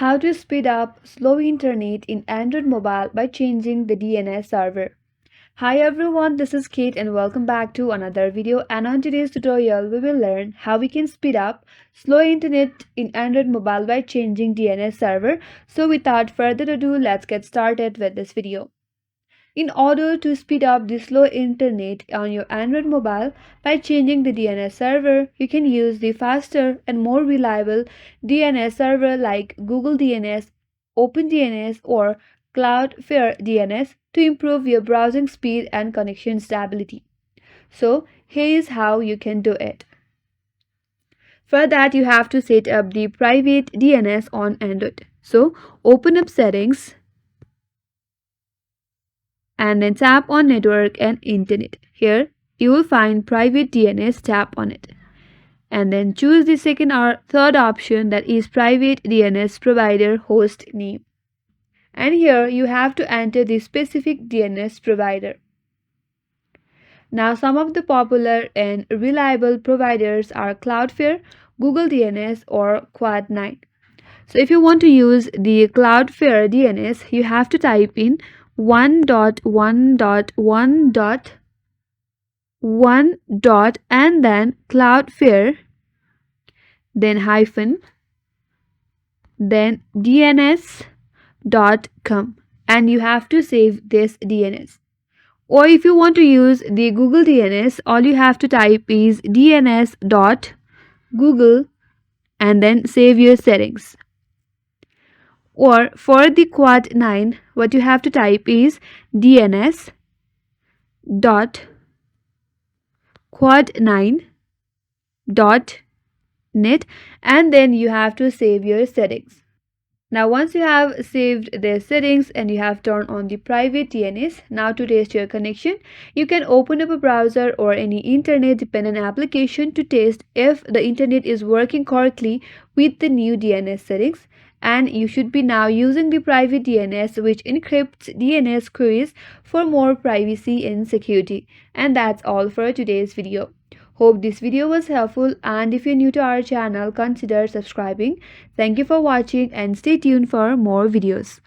How to speed up slow internet in Android mobile by changing the DNS server. Hi everyone, this is Kate and welcome back to another video, and on today's tutorial we will learn how we can speed up slow internet in Android mobile by changing DNS server. So without further ado, let's get started with this video. In order to speed up the slow internet on your Android mobile by changing the DNS server, you can use the faster and more reliable DNS server like Google DNS, OpenDNS, or Cloudflare DNS to improve your browsing speed and connection stability. So, here is how you can do it. For that, you have to set up the private DNS on Android. So, open up Settings and then tap on Network and Internet. Here you will find Private DNS, tap on it. And then choose the second or third option, that is Private DNS Provider Host Name. And here you have to enter the specific DNS provider. Now some of the popular and reliable providers are Cloudflare, Google DNS, or Quad9. So if you want to use the Cloudflare DNS, you have to type in 1.1.1.1. and then Cloudflare, then hyphen, then DNS.com, and you have to save this DNS. Or if you want to use the Google DNS, all you have to type is DNS.google and then save your settings. Or for the Quad9, what you have to type is DNS.quad9.net and then you have to save your settings. Now once you have saved the settings and you have turned on the private DNS, now to test your connection, you can open up a browser or any internet dependent application to test if the internet is working correctly with the new DNS settings. And you should be now using the private DNS, which encrypts DNS queries for more privacy and security. And that's all for today's video. Hope this video was helpful, and if you're new to our channel, consider subscribing. Thank you for watching and stay tuned for more videos.